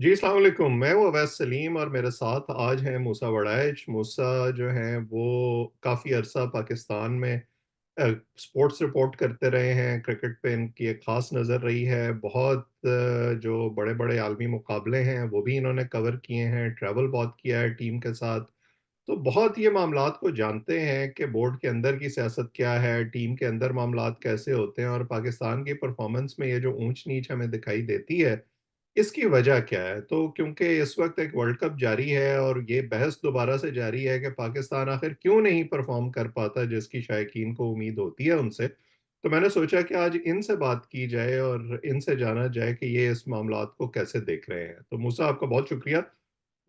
जी अस्सलाम वालेकुम। मैं हूँ अवैस सलीम और मेरे साथ आज हैं मूसा वड़ाइच। मूसा जो हैं वो काफ़ी अरसा पाकिस्तान में स्पोर्ट्स रिपोर्ट करते रहे हैं। क्रिकेट पे इनकी एक ख़ास नज़र रही है। बहुत जो बड़े-बड़े आलमी मुकाबले हैं वो भी इन्होंने कवर किए हैं, ट्रैवल बहुत किया है टीम के साथ। तो बहुत ये मामलात को जानते हैं कि बोर्ड के अंदर की सियासत क्या है, टीम के अंदर मामलात कैसे होते हैं और पाकिस्तान की परफ़ॉर्मेंस में ये जो ऊँच-नीच हमें दिखाई देती है, इसकी वजह क्या है? तो क्योंकि इस वक़्त एक वर्ल्ड कप जारी है और ये बहस दोबारा से जारी है कि पाकिस्तान आखिर क्यों नहीं परफ़ॉर्म कर पाता जिसकी शायकीन को उम्मीद होती है उनसे। तो मैंने सोचा कि आज इनसे बात की जाए और इनसे जाना जाए कि ये इस मामलात को कैसे देख रहे हैं। तो मूसा आपका बहुत शुक्रिया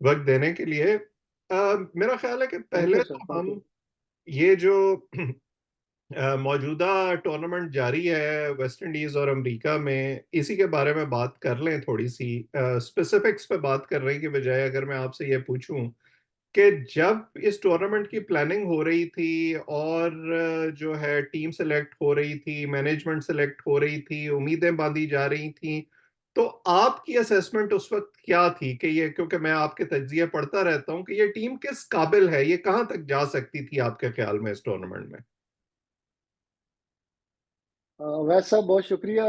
वक़्त देने के लिए। मेरा ख़्याल है कि थैंक यू पहले सर, तो थैंक यू। हम ये जो मौजूदा टूर्नामेंट जारी है वेस्ट इंडीज़ और अमेरिका में, इसी के बारे में बात कर लें थोड़ी-सी। स्पेसिफिक्स पे बात करने की बजाय अगर मैं आपसे ये पूछूँ कि जब इस टूर्नामेंट की प्लानिंग हो रही थी और जो है टीम सेलेक्ट हो रही थी, मैनेजमेंट सेलेक्ट हो रही थी, उम्मीदें बांधी जा रही थीं, तो आपकी असेसमेंट उस वक़्त क्या थी कि ये, क्योंकि मैं आपके तज्ज़िये पढ़ता रहता हूँ कि ये टीम किस काबिल है, ये कहाँ तक जा सकती थी आपके ख़्याल में इस टूर्नामेंट में? वैसे बहुत शुक्रिया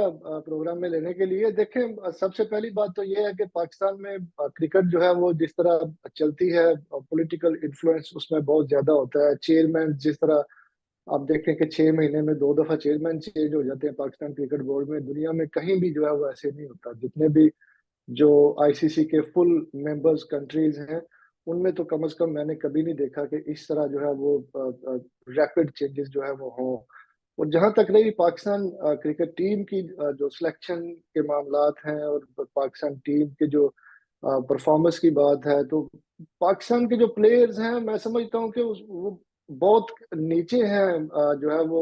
प्रोग्राम में लेने के लिए। देखें, सबसे पहली बात तो ये है कि पाकिस्तान में क्रिकेट जो है वो जिस तरह चलती है, पॉलिटिकल इन्फ्लुएंस उसमें बहुत ज़्यादा होता है। चेयरमैन जिस तरह आप देखें कि 6 महीने में 2 दफ़ा चेयरमैन चेंज हो जाते हैं पाकिस्तान क्रिकेट बोर्ड में, दुनिया में कहीं भी जो है वो ऐसे नहीं होता। जितने भी जो आईसीसी के फुल मेंबर्स कंट्रीज हैं, उनमें तो कम से कम मैंने कभी नहीं देखा कि इस तरह जो है वो रैपिड चेंजेस जो है वो हों। और जहाँ तक रही पाकिस्तान क्रिकेट टीम की जो सिलेक्शन के मामलात हैं और पाकिस्तान टीम के जो परफॉर्मेंस की बात है, तो पाकिस्तान के जो प्लेयर्स हैं मैं समझता हूँ कि वो बहुत नीचे हैं। जो है वो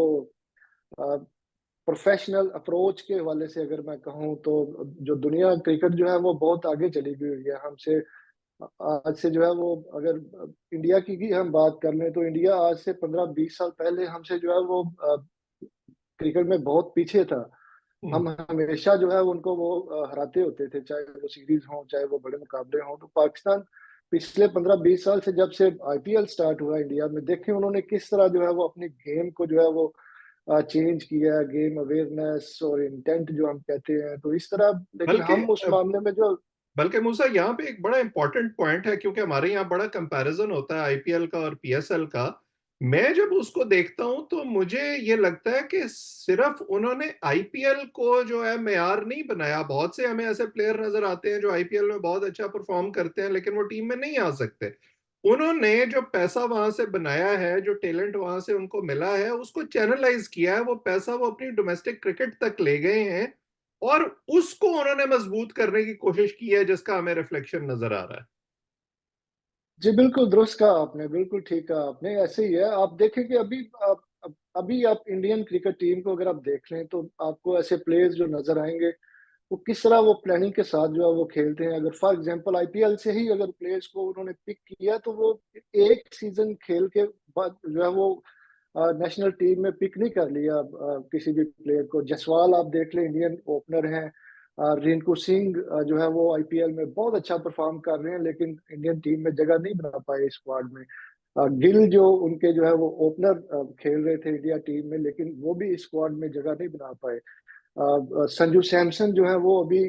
प्रोफेशनल अप्रोच के हवाले से अगर मैं कहूँ तो जो दुनिया क्रिकेट जो है वो बहुत आगे चली गई हुई है हमसे। आज से जो है वो अगर इंडिया की हम बात कर लें तो इंडिया आज से 15-20 साल पहले हमसे जो है वो क्रिकेट में बहुत पीछे था। हुँ। हम हमेशा जो है उनको वो हराते होते थे, चाहे वो सीरीज हो, चाहे वो बड़े मुकाबले हों। तो पाकिस्तान पिछले 15-20 साल से जब से आईपीएल स्टार्ट हुआ इंडिया में, देखें उन्होंने किस तरह जो है वो अपनी गेम को जो है वो चेंज किया, गेम अवेयरनेस और इंटेंट जो हम कहते हैं, तो इस तरह। लेकिन बल्कि हम उस मामले में जो बल्कि मूसा यहाँ पे एक बड़ा इंपॉर्टेंट पॉइंट है, क्योंकि हमारे यहाँ बड़ा कंपैरिजन होता है आईपीएल का और पीएसएल का। मैं जब उसको देखता हूँ तो मुझे ये लगता है कि सिर्फ उन्होंने आईपीएल को जो है मेयार नहीं बनाया। बहुत से हमें ऐसे प्लेयर नजर आते हैं जो आईपीएल में बहुत अच्छा परफॉर्म करते हैं लेकिन वो टीम में नहीं आ सकते। उन्होंने जो पैसा वहां से बनाया है, जो टैलेंट वहां से उनको मिला है, उसको चैनलाइज किया है। वो पैसा वो अपनी डोमेस्टिक क्रिकेट तक ले गए हैं और उसको उन्होंने मजबूत करने की कोशिश की है, जिसका हमें रिफ्लेक्शन नजर आ रहा है। जी, बिल्कुल दुरुस्त कहा आपने, बिल्कुल ठीक कहा आपने, ऐसे ही है। आप देखें कि अभी आप इंडियन क्रिकेट टीम को अगर आप देख लें, तो आपको ऐसे प्लेयर्स जो नज़र आएँगे, वो किस तरह वो प्लानिंग के साथ जो है वो खेलते हैं। अगर फॉर एग्ज़ाम्पल आईपीएल से ही अगर प्लेयर्स को उन्होंने पिक किया, तो वो एक सीज़न खेल के बाद जो है वो नेशनल टीम में पिक नहीं कर लिया किसी भी प्लेयर को। जसवाल आप देख लें, इंडियन ओपनर हैं। रिंकू सिंह जो है वो आईपीएल में बहुत अच्छा परफॉर्म कर रहे हैं, लेकिन इंडियन टीम में जगह नहीं बना पाए स्क्वाड में। गिल जो उनके जो है वो ओपनर खेल रहे थे इंडिया टीम में, लेकिन वो भी इस स्क्वाड में जगह नहीं बना पाए। संजू सैमसन जो है वो अभी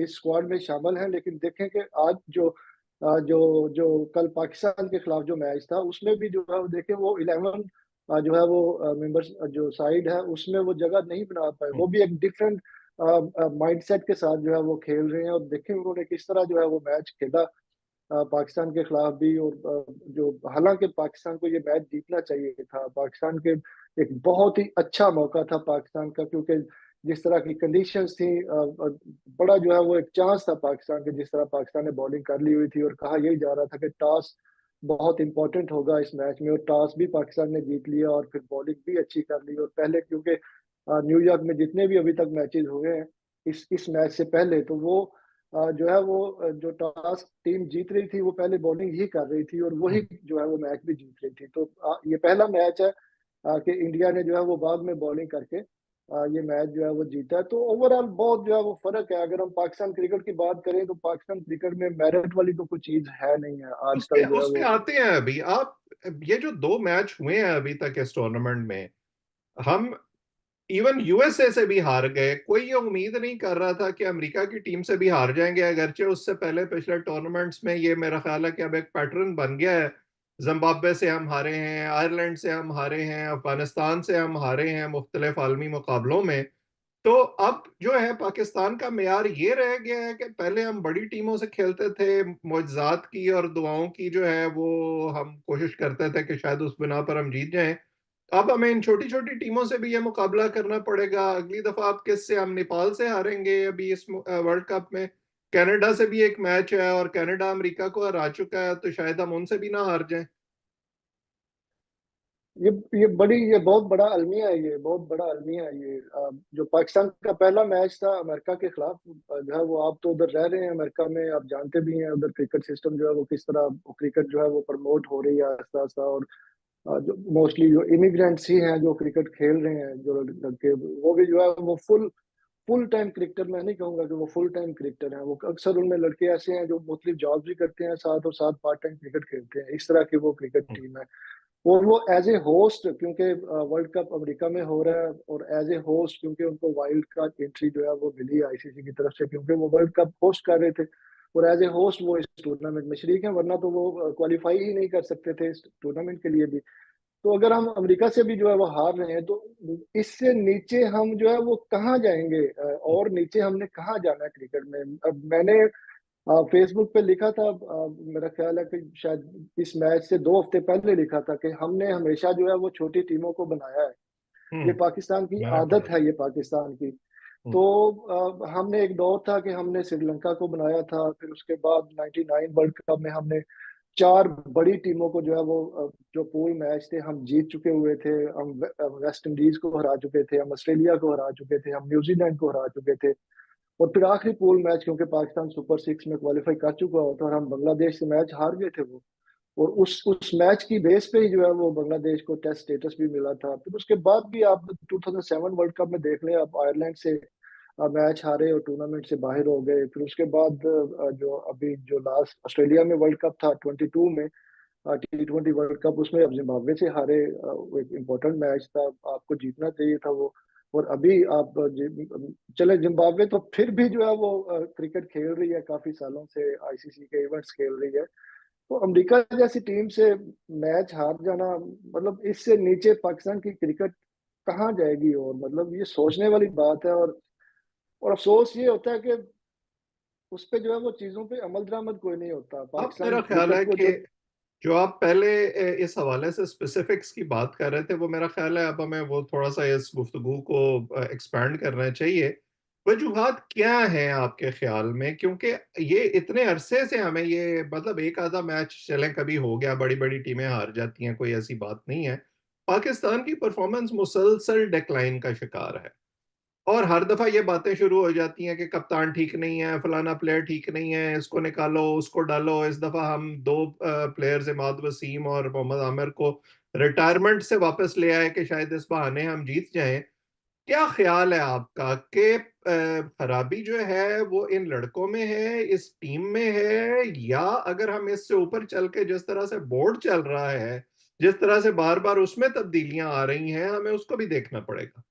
इस स्क्वाड में शामिल हैं, लेकिन देखें कि आज जो कल पाकिस्तान के खिलाफ जो मैच था, उसमें भी जो है वो देखें वो 11 जो है वो मेंबर्स जो साइड है उसमें वो जगह नहीं बना पाए। हुँ। वो भी एक डिफरेंट माइंडसेट के साथ जो है वो खेल रहे हैं, और देखें उन्होंने किस तरह जो है वो मैच खेला पाकिस्तान के खिलाफ भी। और जो हालांकि पाकिस्तान को ये मैच जीतना चाहिए था, पाकिस्तान के एक बहुत ही अच्छा मौका था पाकिस्तान का, क्योंकि जिस तरह की कंडीशंस थी, बड़ा जो है वो एक चांस था पाकिस्तान के, जिस तरह पाकिस्तान ने बॉलिंग कर ली हुई थी और कहा यही जा रहा था कि टॉस बहुत इंपॉर्टेंट होगा इस मैच में, और टॉस भी पाकिस्तान ने जीत लिया और फिर बॉलिंग भी अच्छी कर ली। और पहले क्योंकि न्यूयॉर्क में जितने भी अभी तक मैचेस हुए हैं इस मैच से पहले, तो वो जो है वो जो टॉस टीम जीत रही थी वो पहले बॉलिंग ही कर रही थी, और वही हुँ। जो है वो मैच भी जीत रही थी। तो ये पहला मैच है कि इंडिया ने जो है वो बाद में बॉलिंग करके ये मैच जो है वो जीता है। तो ओवरऑल बहुत जो है वो फर्क है। अगर हम पाकिस्तान क्रिकेट की बात करें तो पाकिस्तान क्रिकेट में मेरिट वाली तो कोई चीज है नहीं है उसके आजकल जो है उसके वो। आते हैं अभी आप। ये जो दो मैच हुए हैं अभी तक इस टूर्नामेंट में, हम इवन यूएसए से भी हार गए। कोई ये उम्मीद नहीं कर रहा था कि अमेरिका की टीम से भी हार जाएंगे, अगरचे उससे पहले पिछले टूर्नामेंट्स में ये मेरा ख्याल है कि अब एक पैटर्न बन गया है। जिम्बाब्वे से हम हारे हैं, आयरलैंड से हम हारे हैं, अफगानिस्तान से हम हारे हैं मुख्तलिफ आलमी मुकाबलों में। तो अब जो है पाकिस्तान का मेयार ये रह गया है कि पहले हम बड़ी टीमों से खेलते थे, मुआजिजात की और दुआओं की जो है वो हम कोशिश करते थे कि शायद उस बिना पर हम जीत जाएं। अब हमें इन छोटी छोटी टीमों से भी ये मुकाबला करना पड़ेगा। अगली दफा आप किससे, हम नेपाल से हारेंगे अभी इस वर्ल्ड कप में। कनाडा से भी एक मैच है और कनाडा अमेरिका को हरा चुका है, तो शायद हम उनसे भी ना हार जाएं। ये बहुत बड़ा अलमिया है, ये बहुत बड़ा अलमिया है ये। जो पाकिस्तान का पहला मैच था अमेरिका के खिलाफ, जो है वो, आप तो उधर रह रहे हैं अमेरिका में, आप जानते भी हैं उधर क्रिकेट सिस्टम जो है वो किस तरह, क्रिकेट जो है वो प्रमोट हो रही है आस्ता आस्ता। और जो मोस्टली जो इमिग्रेंट्स ही हैं जो क्रिकेट खेल रहे हैं, जो लड़के, वो भी जो है वो फुल फुल टाइम क्रिकेटर, मैं नहीं कहूंगा कि वो फुल टाइम क्रिकेटर हैं, वो अक्सर उनमें लड़के ऐसे हैं जो मुख्तलिफ जॉब भी करते हैं साथ, और साथ पार्ट टाइम क्रिकेट खेलते हैं। इस तरह की वो क्रिकेट टीम है। और वो एज ए होस्ट, क्योंकि वर्ल्ड कप अमेरिका में हो रहा है, और एज ए होस्ट क्योंकि उनको वाइल्ड कार्ड एंट्री जो है वो मिली आईसीसी की तरफ से, क्योंकि वो वर्ल्ड कप होस्ट कर रहे थे, और एज ए होस्ट वो इस टूर्नामेंट में शरीक हैं, वरना तो वो क्वालिफाई ही नहीं कर सकते थे इस टूर्नामेंट के लिए भी। तो अगर हम अमेरिका से भी जो है वो हार रहे हैं, तो इससे नीचे हम जो है वो कहाँ जाएंगे, और नीचे हमने कहाँ जाना है क्रिकेट में। अब मैंने फेसबुक पे लिखा था, मेरा ख्याल है कि शायद इस मैच से 2 हफ्ते पहले लिखा था, कि हमने हमेशा जो है वो छोटी टीमों को बनाया है। ये हम्म। पाकिस्तान की मैंने पढ़ा। आदत है, ये पाकिस्तान की। हम्म। तो हमने एक दौर था कि हमने श्रीलंका को बनाया था, फिर उसके बाद 99 वर्ल्ड कप में हमने 4 बड़ी टीमों को जो है वो, जो पूल मैच थे हम जीत चुके हुए थे। हम वेस्ट इंडीज को हरा चुके थे, हम ऑस्ट्रेलिया को हरा चुके थे, हम न्यूजीलैंड को हरा चुके थे। और फिर आखिरी पूल मैच, क्योंकि पाकिस्तान सुपर 6 में क्वालिफाई कर चुका होता, और हम बांग्लादेश से मैच हार गए थे वो। और उस मैच की बेस पे ही जो है वो बांग्लादेश को टेस्ट स्टेटस भी मिला था। फिर उसके बाद भी आप 2007 वर्ल्ड कप में देख लें, आप आयरलैंड से मैच हारे और टूर्नामेंट से बाहर हो गए। फिर उसके बाद जो अभी जो लास्ट ऑस्ट्रेलिया में वर्ल्ड कप था 22 में, T20 वर्ल्ड कप, उसमें अब जिम्बाब्वे से हारे। वो एक इम्पोर्टेंट मैच था, आपको जीतना चाहिए था वो। और अभी आप चले, जिम्बाब्वे तो फिर भी जो है वो क्रिकेट खेल रही है, काफी सालों से आईसीसी के इवेंट्स खेल रही है। तो अमेरिका जैसी टीम से मैच हार जाना, मतलब इससे नीचे पाकिस्तान की क्रिकेट कहाँ जाएगी। और मतलब ये सोचने वाली बात है। और अफसोस ये होता है कि उस पे जो है वो चीजों पे अमल दरामद कोई नहीं होता अब मेरा पाकिस्तान ख्याल क्रिकेट है को कि जो। जो आप पहले इस हवाले से स्पेसिफिक्स की बात कर रहे थे, वो मेरा ख्याल है अब हमें वो थोड़ा सा इस गुफ्तगू को एक्सपैंड करना चाहिए। वजूहात क्या हैं आपके ख्याल में? क्योंकि ये इतने अरसे से हमें ये, मतलब एक आधा मैच चले कभी हो गया, बड़ी बड़ी टीमें हार जाती हैं, कोई ऐसी बात नहीं है। पाकिस्तान की परफॉर्मेंस मुसलसल डिक्लाइन का शिकार है। और हर दफा ये बातें शुरू हो जाती हैं कि कप्तान ठीक नहीं है, फलाना प्लेयर ठीक नहीं है, इसको निकालो उसको डालो। इस दफा हम दो प्लेयर्स, इमाद वसीम और मोहम्मद आमिर को रिटायरमेंट से वापस ले आए कि शायद इस बहाने हम जीत जाएं। क्या ख्याल है आपका कि खराबी जो है वो इन लड़कों में है, इस टीम में है, या अगर हम इससे ऊपर चल के जिस तरह से बोर्ड चल रहा है, जिस तरह से बार बार उसमें तब्दीलियां आ रही हैं, हमें उसको भी देखना पड़ेगा?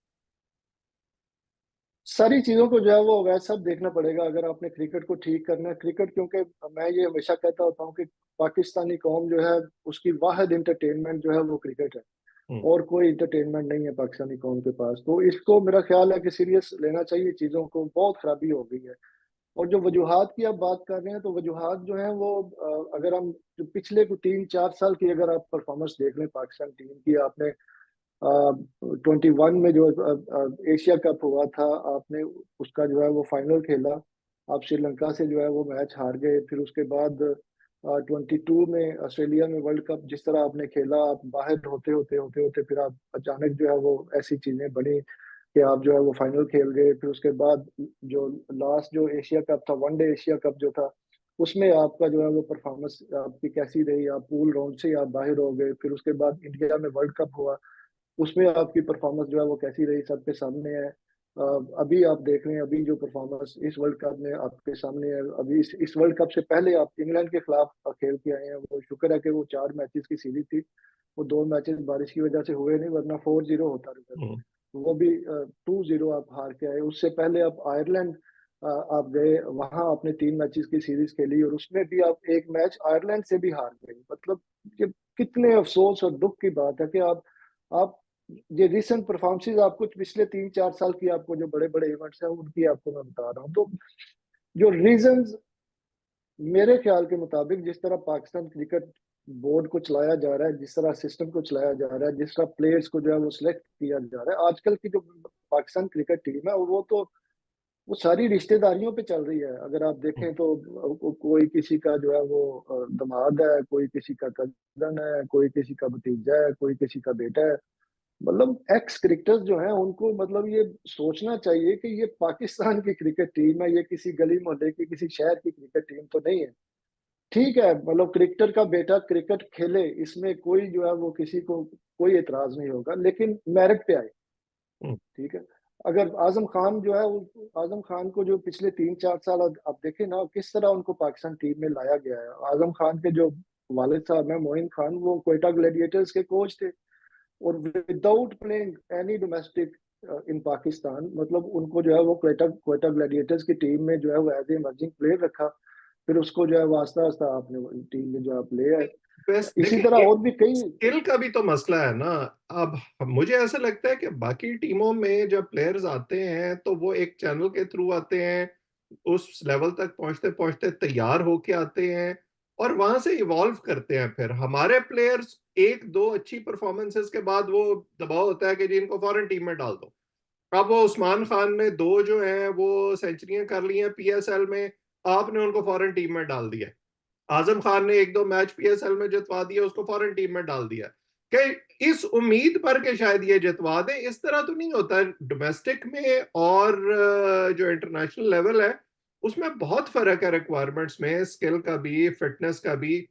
सारी चीजों को जो है वो वैसा देखना पड़ेगा अगर आपने क्रिकेट को ठीक करना है। क्रिकेट, क्योंकि मैं ये हमेशा कहता होता हूँ कि पाकिस्तानी कौम जो है उसकी वाहिद इंटरटेनमेंट जो है वो क्रिकेट है। हम्म। और कोई इंटरटेनमेंट नहीं है पाकिस्तानी कौम के पास। तो इसको मेरा ख्याल है कि सीरियस लेना चाहिए चीजों को, बहुत खराबी हो गई है। और जो वजूहात की आप बात कर रहे हैं, तो वजूहात जो है वो, अगर हम जो पिछले को 3-4 साल की अगर आप परफॉर्मेंस देख लें पाकिस्तान टीम की, आपने 21 में जो एशिया कप हुआ था, आपने उसका जो है वो फाइनल खेला, आप श्रीलंका से जो है वो मैच हार गए। फिर उसके बाद 22 में ऑस्ट्रेलिया में वर्ल्ड कप जिस तरह आपने खेला, आप बाहर होते होते होते होते फिर आप अचानक जो है वो ऐसी चीजें बनी कि आप जो है वो फाइनल खेल गए। फिर उसके बाद जो लास्ट जो एशिया कप था, वनडे एशिया कप जो था, उसमें आपका जो है वो परफॉर्मेंस आपकी कैसी रही, आप पूल राउंड से ही आप बाहर हो गए। फिर उसके बाद इंडिया में वर्ल्ड कप हुआ, उसमें आपकी परफॉर्मेंस जो है वो कैसी रही सबके सामने है। अभी आप देख रहे हैं, अभी जो परफॉर्मेंस इस वर्ल्ड कप में आपके सामने है, अभी इस वर्ल्ड कप से पहले आप इंग्लैंड के खिलाफ खेल के आए हैं। वो शुक्र है कि वो 4 मैचेस की सीरीज थी, वो 2 मैचेस बारिश की वजह से हुए नहीं, वरना 4-0 होता रिजल्ट। हम्म। वो भी 2-0 आप हार के आए। उससे पहले आप आयरलैंड आप गए, वहां आपने 3 मैचेस की सीरीज खेली और उसमें भी आप एक मैच आयरलैंड से भी हार गए। मतलब ये कितने अफसोस और दुख की बात है कि आप ये रिसेंट परफॉर्मेंसेज आपको पिछले 3-4 साल की, आपको जो बड़े बड़े इवेंट्स हैं उनकी आपको मैं बता रहा हूँ। तो जो रीजंस मेरे ख्याल के मुताबिक, जिस तरह पाकिस्तान क्रिकेट बोर्ड को चलाया जा रहा है, जिस तरह सिस्टम को चलाया जा रहा है, जिस तरह प्लेयर्स को जो है वो सिलेक्ट किया जा रहा है, आजकल की जो पाकिस्तान क्रिकेट टीम है वो तो वो सारी रिश्तेदारियों पे चल रही है। अगर आप देखें तो कोई किसी का जो है वो दामाद है, कोई किसी का कजन है, कोई किसी का भतीजा है, कोई किसी का बेटा है। मतलब एक्स क्रिकेटर्स जो हैं उनको मतलब ये सोचना चाहिए कि ये पाकिस्तान की क्रिकेट टीम है, ये किसी गली मोहल्ले की किसी शहर की क्रिकेट टीम तो नहीं है। ठीक है, मतलब क्रिकेटर का बेटा क्रिकेट खेले, इसमें कोई जो है वो किसी को कोई एतराज नहीं होगा, लेकिन मेरिट पे आए। हम्म। ठीक है। अगर आजम खान जो है आजम खान को जो पिछले 3-4 साल आप देखें ना, किस तरह उनको पाकिस्तान टीम में लाया गया है। आजम खान के जो वालिद साहब हैं मोइन खान, वो क्वेटा ग्लैडिएटर्स के कोच थे, और विदाउट प्लेइंग एनी डोमेस्टिक इन पाकिस्तान, मतलब उनको जो है वो क्वेटा क्वेटा ग्लैडिएटर्स की टीम में जो है वो एज ए इमर्जिंग प्लेयर रखा। फिर उसको जो है वो आस्ता आस्ता आपने टीम में जो आप ले आए। बस इसी देखिए, तरह एक और भी कई। स्किल का भी तो मसला है ना। अब मुझे ऐसा लगता है कि बाकी टीमों में जब प्लेयर्स आते हैं तो वो एक चैनल के थ्रू आते हैं, उस लेवल तक पहुंचते पहुंचते तैयार होके आते हैं और वहां से इवॉल्व करते हैं। फिर हमारे प्लेयर्स एक दो अच्छी परफॉर्मेंसेस के बाद वो दबाव होता है कि जी इनको फॉरेन टीम में डाल दो। अब वो उस्मान खान ने दो जो है वो सेंचुरियां कर ली हैं पीएसएल में, आपने उनको फॉरेन टीम में डाल दिया। आजम खान ने एक दो मैच पीएसएल में जितवा दिया, उसको फॉरेन टीम में डाल दिया। कि इस उम्मीद पर कि शायद ये जितवा दे, इस तरह तो नहीं होता डोमेस्टिक में। और जो इंटरनेशनल लेवल है उसमें बहुत फर्क है, रिक्वायरमेंट्स में स्किल का भी फिटनेस का भी।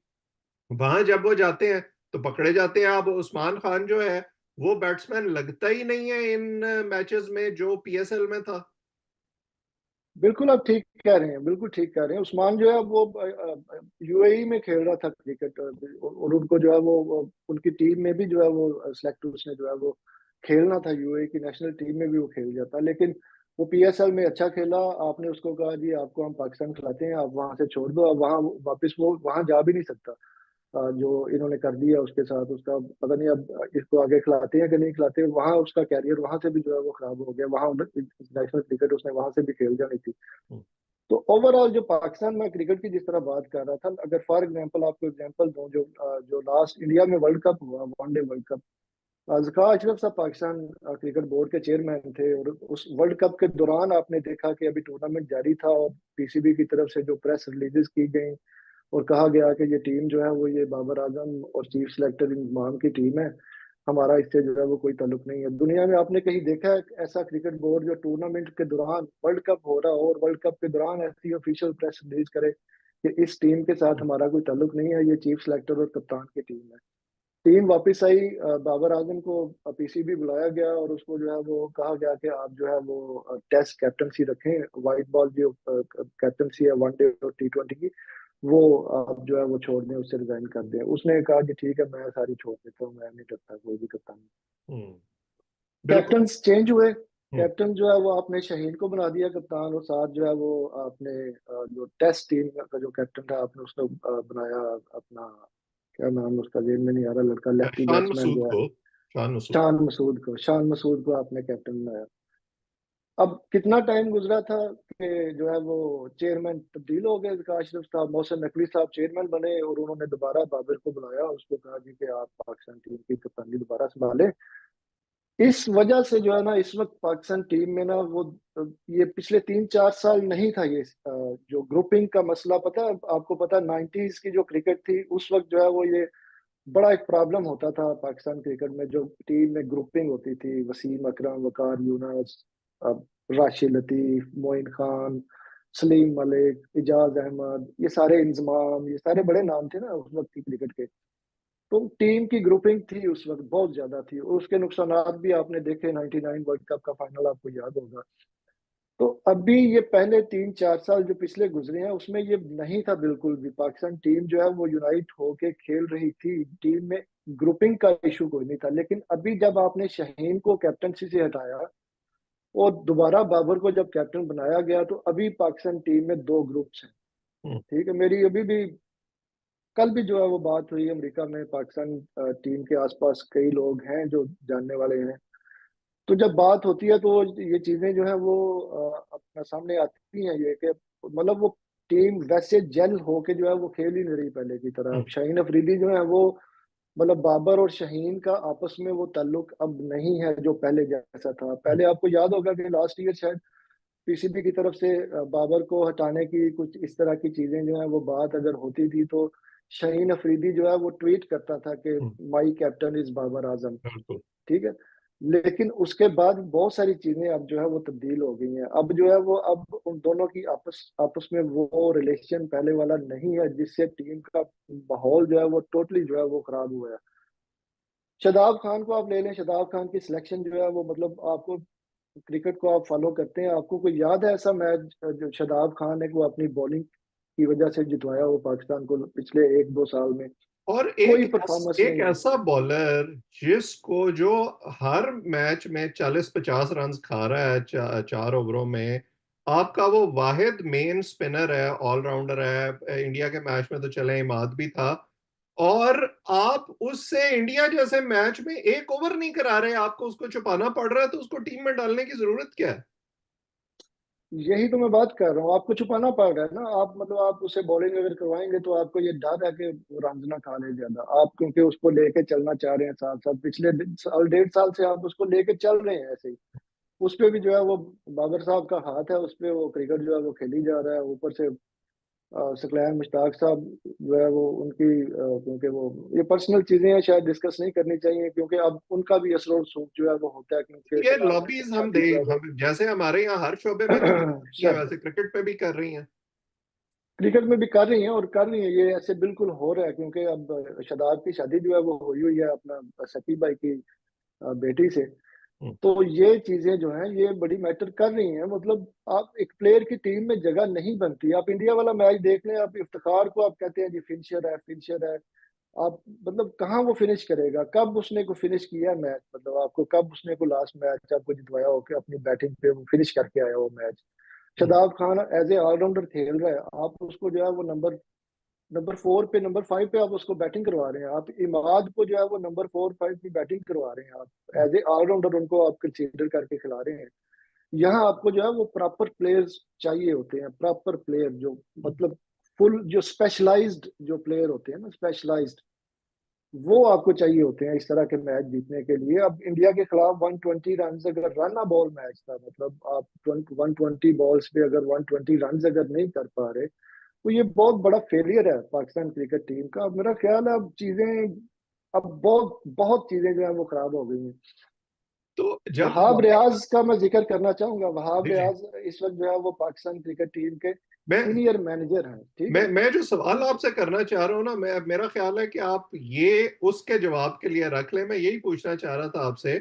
वहां जब वो जाते हैं तो पकड़े जाते हैं। अब उस्मान खान जो है वो बैट्समैन लगता ही नहीं है इन मैचेस में जो पीएसएल में था। बिल्कुल आप ठीक कह रहे हैं, बिल्कुल ठीक कह रहे हैं। उस्मान जो है वो यूएई में खेल रहा था क्रिकेट, और उनको जो है वो उनकी टीम में भी जो है वो सिलेक्ट उसने जो है वो खेलना था, यूएई की नेशनल टीम में भी वो खेल जाता, लेकिन वो पीएसएल में अच्छा खेला। आपने उसको कहा जी आपको हम पाकिस्तान खिलाते हैं, आप वहां से छोड़ दो। अब वहां वापस वो वहां जा भी नहीं सकता। जो इन्होंने कर दिया उसके साथ, उसका पता नहीं अब इसको आगे खिलाते हैं कि नहीं खिलाते। वहां उसका कैरियर वहां से भी जो है वो खराब हो गया। वहां इंटरनेशनल क्रिकेट उसने वहां से भी खेल जानी थी। तो ओवरऑल जो पाकिस्तान में क्रिकेट की जिस तरह बात कर रहा था, अगर फॉर एग्जांपल आपको एग्जांपल दूं, जो लास्ट इंडिया में वर्ल्ड कप हुआ, one day world cup, Zaka Ashraf साहब पाकिस्तान क्रिकेट बोर्ड के चेयरमैन थे, और उस वर्ल्ड कप के दौरान आपने देखा कि अभी टूर्नामेंट जारी था और पीसीबी की तरफ से जो प्रेस रिलीजेस की गई और कहा गया कि ये टीम जो है वो ये बाबर आजम और चीफ सिलेक्टर इंजमाम की टीम है, हमारा इससे जो है वो कोई ताल्लुक नहीं है। दुनिया में आपने कहीं देखा है ऐसा क्रिकेट बोर्ड जो टूर्नामेंट के दौरान, वर्ल्ड कप हो रहा हो और वर्ल्ड कप के दौरान ऐसी ऑफिशियल प्रेस रिलीज करे कि इस टीम के साथ हमारा कोई ताल्लुक नहीं है, ये चीफ सिलेक्टर और कप्तान की टीम है। टीम वापस आई, बाबर आजम को पीसीबी बुलाया गया और उसको जो है वो कहा गया कि आप जो है वो टेस्ट कैप्टनसी रखें, वाइट बॉल जो कैप्टनसी है वनडे और टी20 की, वो आप जो है वो छोड़ दें, उससे रिजाइन कर दें। उसने कहा कि ठीक है मैं सारी छोड़ देता हूँ, मैं नहीं करता कोई भी कप्तान। हम्म। बिल्कुल। कैप्टन चेंज हुए। हम्म। कैप्टन जो है वो आपने शहीन को बना दिया कप्तान, और साथ जो है वो आपने जो टेस्ट टीम का जो कैप्टन था आपने उसको बनाया अपना, क्या नाम उसका जेल में नहीं आ रहा, लड़का लेफ्टी शान बैट्समैन मसूद जो है, को। शान मसूद। शान मसूद को आपने कैप्टन बनाया। अब कितना टाइम गुजरा था कि जो है वो चेयरमैन तब्दील हो गए, ज़का अशरफ साहब, मोहसिन नकवी साहब चेयरमैन बने, और उन्होंने दोबारा बाबर को बुलाया, उसको कहा जी कि आप पाकिस्तान टीम की कप्तानी दोबारा संभाले। इस वजह से जो है ना इस वक्त पाकिस्तान टीम में ना वो ये पिछले 3-4 साल नहीं था ये जो ग्रुपिंग का मसला, पता है आपको, पता है 90s की जो क्रिकेट थी उस वक्त जो है वो ये बड़ा एक प्रॉब्लम होता था पाकिस्तान क्रिकेट में, जो टीम में ग्रुपिंग होती थी, वसीम अकरम, वकार यूनुस, राशिद लतीफ, मोइन खान, सलीम मलिक, इजाज अहमद, ये सारे इंजमाम, ये सारे बड़े नाम थे ना उस वक्त की क्रिकेट के। तो टीम की ग्रुपिंग थी उस वक्त बहुत ज्यादा थी, और उसके नुकसानात भी आपने देखे, 99 वर्ल्ड कप का फाइनल आपको याद होगा। तो अभी ये पहले 3-4 साल जो पिछले गुजरे हैं उसमें ये नहीं था बिल्कुल भी। पाकिस्तान टीम जो है वो यूनाइट होके खेल रही थी, टीम में ग्रुपिंग का इशू कोई नहीं था। लेकिन अभी जब आपने शाहीन को कैप्टनसी से हटाया और दोबारा बाबर को जब कैप्टन बनाया गया, तो अभी पाकिस्तान टीम में दो ग्रुप्स हैं। हम्म, ठीक है, मेरी अभी भी कल भी जो है वो बात हुई अमेरिका में, पाकिस्तान टीम के आसपास कई लोग हैं जो जानने वाले हैं। तो जब बात होती है तो ये चीजें जो है वो अपना सामने आती हैं, ये कि मतलब वो टीम वैसे जेल होके जो है वो खेल ही नहीं रही पहले की तरह। अब हम्म, शाहीन अफरीदी जो है वो, मतलब बाबर और शाहीन का आपस में वो ताल्लुक अब नहीं है जो पहले जैसा था। हम्म, पहले आपको याद होगा कि लास्ट ईयर शायद पीसीबी की तरफ से बाबर को हटाने की कुछ इस तरह की चीजें जो है वो बात अगर होती थी, तो शाहीन अफरीदी जो है वो ट्वीट करता था कि हम्म, माई कैप्टन इज बाबर आजम। बिल्कुल। ठीक है। लेकिन उसके बाद बहुत सारी चीजें अब जो है वो तब्दील हो गई हैं। अब जो है वो, अब उन दोनों की आपस आपस में वो रिलेशन पहले वाला नहीं है, जिससे टीम का माहौल जो है वो टोटली जो है वो खराब हुआ है। शादाब खान को आप ले लें, शादाब खान की सिलेक्शन जो है वो, मतलब आपको क्रिकेट को आप फॉलो करते हैं, आपको कोई याद है ऐसा मैच जो शादाब खान ने को अपनी बॉलिंग की वजह से जितवाया हो पाकिस्तान को पिछले 1-2 साल में? और कोई परफॉर्मेंस एक नहीं है। ऐसा बॉलर जिसको जो हर मैच में 40-50 रन खा रहा है 4 ओवरों में, आपका वो वाहिद मेन स्पिनर है, ऑलराउंडर है। इंडिया के मैच में तो चले इमाद भी था, और आप उससे इंडिया जैसे मैच में 1 ओवर नहीं करा रहे, आपको उसको छुपाना पड़ रहा है, तो उसको टीम में डालने की जरूरत क्या है? यही तो मैं बात कर रहा हूँ, आपको छुपाना पड़ रहा है ना। आप मतलब आप उसे बॉलिंग अगर करवाएंगे तो आपको ये डर है कि वो रन ना खा ले ज्यादा। आप क्योंकि उसको लेके चलना चाह रहे हैं साथ साथ, पिछले साल 1.5 साल से आप उसको लेके चल रहे हैं ऐसे ही। उस पे भी जो है वो बाबर साहब का हाथ है, उस पे वो क्रिकेट जो है वो खेली जा रहा है। ऊपर से सकलैन मुश्ताक साहब जो है वो उनकी क्योंकि वो ये पर्सनल चीजें हैं, शायद डिस्कस नहीं करनी चाहिए, क्योंकि अब उनका भी असर और सूख जो है वो होता है, क्योंकि ये सलाल लॉबीज अहमद भी जो है वो हम जैसे हमारे यहाँ हर शोबे में कर रही है, शायद वैसे क्रिकेट पे भी कर रही हैं। क्रिकेट में भी कर रही हैं, और कर रही हैं, ये ऐसे बिल्कुल हो रहा है। क्योंकि अब शादाब की शादी जो है वो हुई हुई है अपना सकीब भाई की बेटी से। हम्म, तो ये चीजें जो हैं ये बड़ी मैटर कर रही हैं। मतलब आप एक प्लेयर की टीम में जगह नहीं बनती। आप इंडिया वाला मैच देख लें, आप इफ्तिखार को आप कहते हैं जी फिनिशर है, फिनिशर है। आप मतलब कहाँ वो फिनिश करेगा, कब उसने को फिनिश किया मैच, मतलब आपको कब उसने को लास्ट मैच आपको जितवाया हो कि अपनी बैटिंग पे वो फिनिश करके आया वो मैच? हम्म, Shadab Khan as a allrounder खेल रहा है, आप उसको जो है वो नंबर नंबर 4 पे, नंबर 5 पे आप उसको बैटिंग करवा रहे हैं। आप इमाद को जो है वो नंबर 4-5 पे बैटिंग करवा रहे हैं। आप हम्म, एज ए ऑलराउंडर उनको आप कंसीडर करके खिला रहे हैं। यहाँ आपको जो है वो प्रॉपर प्लेयर्स चाहिए होते हैं, प्रॉपर प्लेयर जो मतलब फुल जो स्पेशलाइज्ड जो प्लेयर होते हैं ना, स्पेशलाइज्ड, वो आपको चाहिए होते हैं इस तरह के मैच जीतने के लिए। अब इंडिया के खिलाफ 120 रन अगर रन अ बॉल मैच था, मतलब आप 120 बॉल्स पे अगर 120 रन अगर नहीं कर पा रहे, तो ये बहुत बड़ा फेलियर है पाकिस्तान क्रिकेट टीम का। अब मेरा ख्याल है अब चीजें, अब बहुत बहुत चीजें जो है वो खराब हो गई हैं। तो जब वहाब रियाज का मैं जिक्र करना चाहूंगा। वहाब जी जी, रियाज इस वक्त जो है वो पाकिस्तान क्रिकेट टीम के मैं सीनियर मैनेजर हैं। ठीक है। मैं जो सवाल आपसे करना चाह रहा हूँ ना, मैं मेरा ख्याल है कि आप ये उसके जवाब के लिए रख लें। मैं यही पूछना चाह रहा था आपसे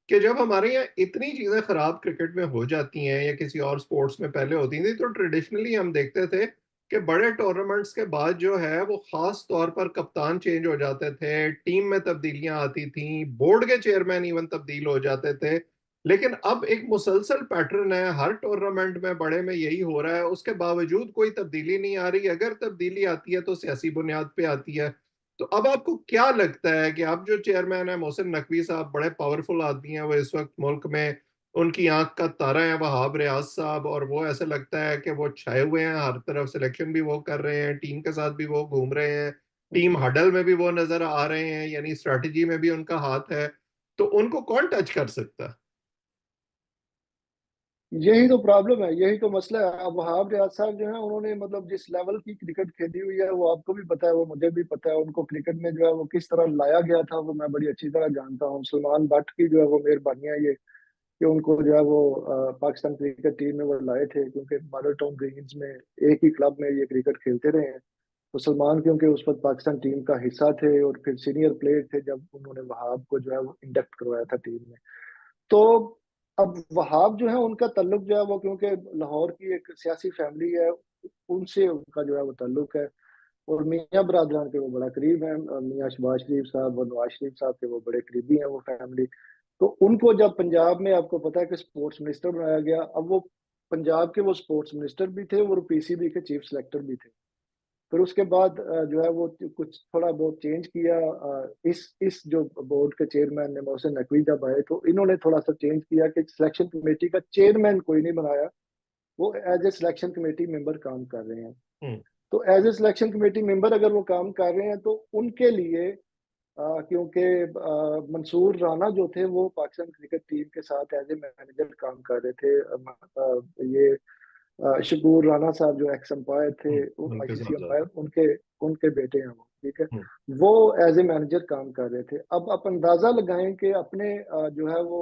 कि जब हमारे यहाँ इतनी चीजें खराब क्रिकेट में हो जाती हैं या किसी और स्पोर्ट्स में पहले होती थी, तो ट्रेडिशनली हम देखते थे कि बड़े टूर्नामेंट्स के बाद जो है वो खास तौर पर कप्तान चेंज हो जाते थे, टीम में तब्दीलियां आती थी, बोर्ड के चेयरमैन इवन तब्दील हो जाते थे। लेकिन अब एक मुसलसल पैटर्न है, हर टूर्नामेंट में बड़े में यही हो रहा है, उसके बावजूद कोई तब्दीली नहीं आ रही। अगर तब्दीली आती है तो सियासी बुनियाद पे आती है। तो अब आपको क्या लगता है कि अब जो चेयरमैन है मोहसिन नकवी साहब, बड़े पावरफुल आदमी हैं वो इस वक्त मुल्क में, उनकी आंख का तारा है वहाब रियाज साहब, और वो ऐसे लगता है कि वो छाए हुए हैं, हर तरफ सिलेक्शन भी वो कर रहे हैं, टीम के साथ भी वो घूम रहे हैं, टीम हडल में भी वो नजर आ रहे हैं, यानी स्ट्रैटेजी में भी उनका हाथ है। तो उनको कौन टच कर सकता है? यही तो प्रॉब्लम है, यही तो मसला है। अब वहाब रियाज साहब जो है उन्होंने मतलब जिस लेवल की क्रिकेट खेली हुई है वो आपको भी पता है, वो मुझे भी पता है। उनको क्रिकेट में जो है वो किस तरह लाया गया था वो मैं बड़ी अच्छी तरह जानता हूँ। सलमान बट की जो है वो मेहरबानियां ये कि उनको जो है वो पाकिस्तान क्रिकेट टीम में वो लाए थे, क्योंकि मॉडल टाउन ग्रीन्स में एक ही क्लब में ये क्रिकेट खेलते रहे हैं। तो सलमान क्योंकि उस वक्त पाकिस्तान टीम का हिस्सा थे और फिर सीनियर प्लेयर थे जब उन्होंने वहाब को जो है वो इंडक्ट करवाया था टीम में। तो अब वहाब जो है उनका ताल्लुक जो है वो, क्योंकि लाहौर की एक सियासी फैमिली है, उनसे उनका जो है वो ताल्लुक है। और मियाँ बरादरान के वो बड़ा करीब है, मियाँ शहबाज शरीफ साहब और नवाज शरीफ साहब के वो बड़े करीबी हैं वो फैमिली। तो उनको जब पंजाब में, आपको पता है कि स्पोर्ट्स मिनिस्टर बनाया गया, अब वो पंजाब के वो स्पोर्ट्स मिनिस्टर भी थे और पीसीबी के चीफ सेलेक्टर भी थे। फिर उसके बाद जो है वो कुछ थोड़ा बहुत चेंज किया। इस जो बोर्ड के चेयरमैन ने, मोहसिन नकवी जब आए, तो इन्होंने थोड़ा सा चेंज किया कि सिलेक्शन कमेटी का चेयरमैन कोई नहीं बनाया, वो as a selection committee member काम कर रहे हैं। हम्म। तो as a selection committee member अगर वो काम कर रहे हैं तो उनके लिए, क्योंकि मंसूर राना जो थे वो पाकिस्तान क्रिकेट टीम के साथ एज ए मैनेजर काम कर रहे थे। ये शकूर राणा साहब जो एक्स अंपायर थे, उनके आईसीसी साथ। अंपायर, उनके उनके बेटे हैं वो, ठीक है। हम्म। वो एज ए मैनेजर काम कर रहे थे। अब आप अंदाजा लगाएं कि अपने जो है वो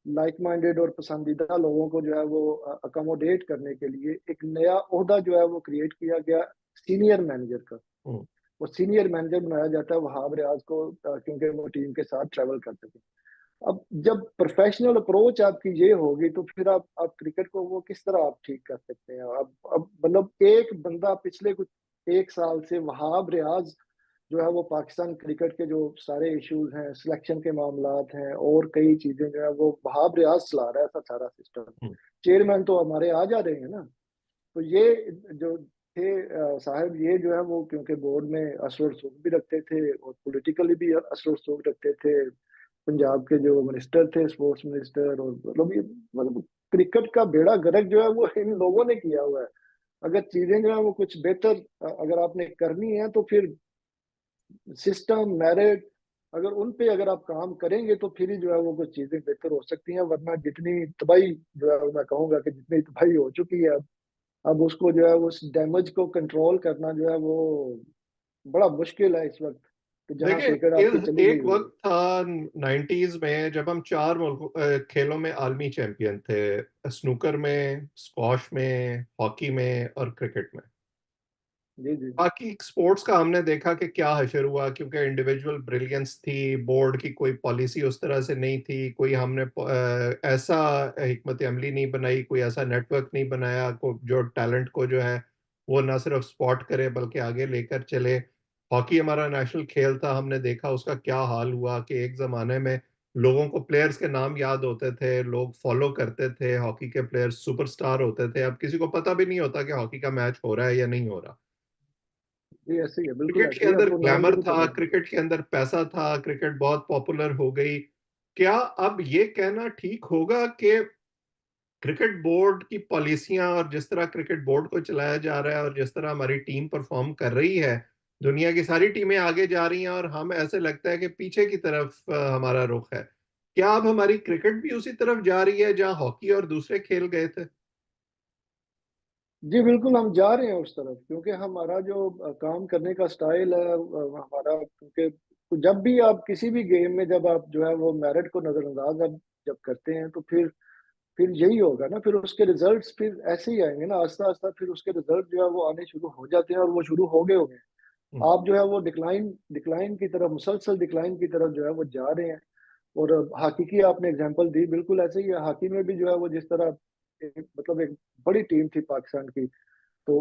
लाइक माइंडेड और पसंदीदा लोगों को जो है वो अकोमोडेट करने के लिए एक नया ओहदा जो है वो क्रिएट किया गया, सीनियर मैनेजर का। हम्म। वो सीनियर मैनेजर बनाया जाता है वहाब रियाज को, क्योंकि वो टीम के साथ ट्रेवल कर सके। अब जब प्रोफेशनल अप्रोच आपकी ये होगी तो फिर आप क्रिकेट को वो किस तरह आप ठीक कर सकते हैं? अब मतलब एक बंदा पिछले कुछ एक साल से, वहाब रियाज जो है वो पाकिस्तान क्रिकेट के जो सारे इश्यूज हैं, सिलेक्शन के मामलात हैं और कई चीजें जो है वो वहाब रियाज चला रहा है ऐसा सारा सिस्टम। हम्म। चेयरमैन तो हमारे आ जा रहे हैं ना। तो ये जो थे साहब, ये जो है वो क्योंकि बोर्ड में असर रसूख भी रखते थे और पॉलिटिकली भी असर रसूख रखते थे। पंजाब के जो मिनिस्टर थे, स्पोर्ट्स मिनिस्टर, और मतलब ये मतलब क्रिकेट का बेड़ा गर्क जो है वो इन लोगों ने किया हुआ है। अगर चीजें जो है वो कुछ बेहतर अगर आपने करनी है तो फिर सिस्टम, मेरिट, अगर उन पे अगर आप काम करेंगे तो फिर ही जो है वो कुछ चीजें बेहतर हो सकती हैं। वरना जितनी तबाही जो है वो, मैं कहूंगा कि जितनी तबाही हो चुकी है, अब उसको जो है उस डैमेज को कंट्रोल करना जो है वो बड़ा मुश्किल है इस वक्त, कि जहाँ देखिए, क्रिकेट आपकी चली एक गई हुई है। वक्त था 90s में जब हम चार खेलों में आलमी चैंपियन थे, स्नूकर में, स्क्वॉश में, हॉकी में और क्रिकेट में। जी जी जी। बाकी स्पोर्ट्स का हमने देखा कि क्या हशर हुआ, क्योंकि इंडिविजुअल ब्रिलियंस थी, बोर्ड की कोई पॉलिसी उस तरह से नहीं थी, कोई हमने ऐसा हिकमत अमली नहीं बनाई, कोई ऐसा नेटवर्क नहीं बनाया को जो टैलेंट को जो है वो ना सिर्फ स्पॉट करे बल्कि आगे लेकर चले। हॉकी हमारा नेशनल खेल था, हमने देखा उसका क्या हाल हुआ कि एक जमाने में लोगों को प्लेयर्स के नाम याद होते थे, लोग फॉलो करते थे, हॉकी के प्लेयर्स सुपरस्टार होते थे। अब किसी को पता भी नहीं होता कि हॉकी का मैच हो रहा है या नहीं हो रहा। जी ऐसे ही है, बिल्कुल क्रिकेट के ऐसे ही है, अब अंदर तो नाम भी ग्लैमर नहीं था, पता। क्रिकेट के अंदर पैसा था, क्रिकेट बहुत पॉपुलर हो गई। क्या अब ये कहना ठीक होगा कि क्रिकेट बोर्ड की पॉलिसियां और जिस तरह क्रिकेट बोर्ड को चलाया जा रहा है और जिस तरह हमारी टीम परफॉर्म कर रही है, दुनिया की सारी टीमें आगे जा रही हैं और हम ऐसे लगता है कि पीछे की तरफ हमारा रुख है? क्या अब हमारी क्रिकेट भी उसी तरफ जा रही है जहां हॉकी और दूसरे खेल गए थे? जी बिल्कुल, हम जा रहे हैं उस तरफ, क्योंकि हमारा जो काम करने का स्टाइल है, हमारा, क्योंकि जब भी आप किसी भी गेम में जब आप जो है वो मेरिट को नजरअंदाज आप जब करते हैं तो फिर यही होगा ना, फिर उसके रिजल्ट्स फिर ऐसे ही आएंगे ना, आस्ता आस्ता फिर उसके रिजल्ट जो है वो आने शुरू हो जाते हैं, और वो शुरू हो गए होंगे। हम्म। आप जो है वो डिक्लाइन डिक्लाइन की तरफ, मुसलसल डिक्लाइन की तरफ जो है वो जा रहे हैं। और हॉकी की आपने एग्जांपल दी, बिल्कुल ऐसे ही है। हॉकी में भी जो है वो जिस तरह मतलब एक बड़ी टीम थी पाकिस्तान की, तो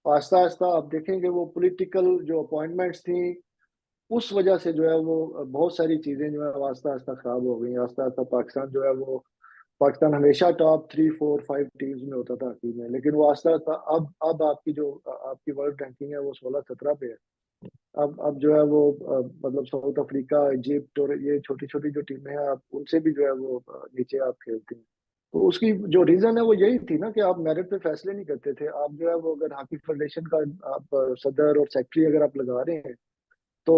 आस्ता आस्ता आप देखेंगे वो पॉलिटिकल जो अपॉइंटमेंट्स थी, उस वजह से जो है वो बहुत सारी चीजें जो है वो आस्ता आस्ता खराब हो गई। आस्ता आस्ता पाकिस्तान जो है वो, पाकिस्तान हमेशा टॉप 3 4 5 टीम्स में होता था हॉकी में, लेकिन वो आस्ता आस्ता अब आपकी जो आपकी वर्ल्ड रैंकिंग है वो 16 17 पे है। अब जो है वो मतलब साउथ अफ्रीका, इजिप्ट और ये छोटी छोटी जो टीमें हैं, आप उनसे भी जो है वो नीचे आप खेलते हैं। तो उसकी जो रीजन है वो यही थी ना, कि आप मेरिट पे फैसले नहीं करते थे। आप जो है वो अगर हॉकी फेडरेशन का आप सदर और सेक्रेटरी अगर आप लगा रहे हैं, तो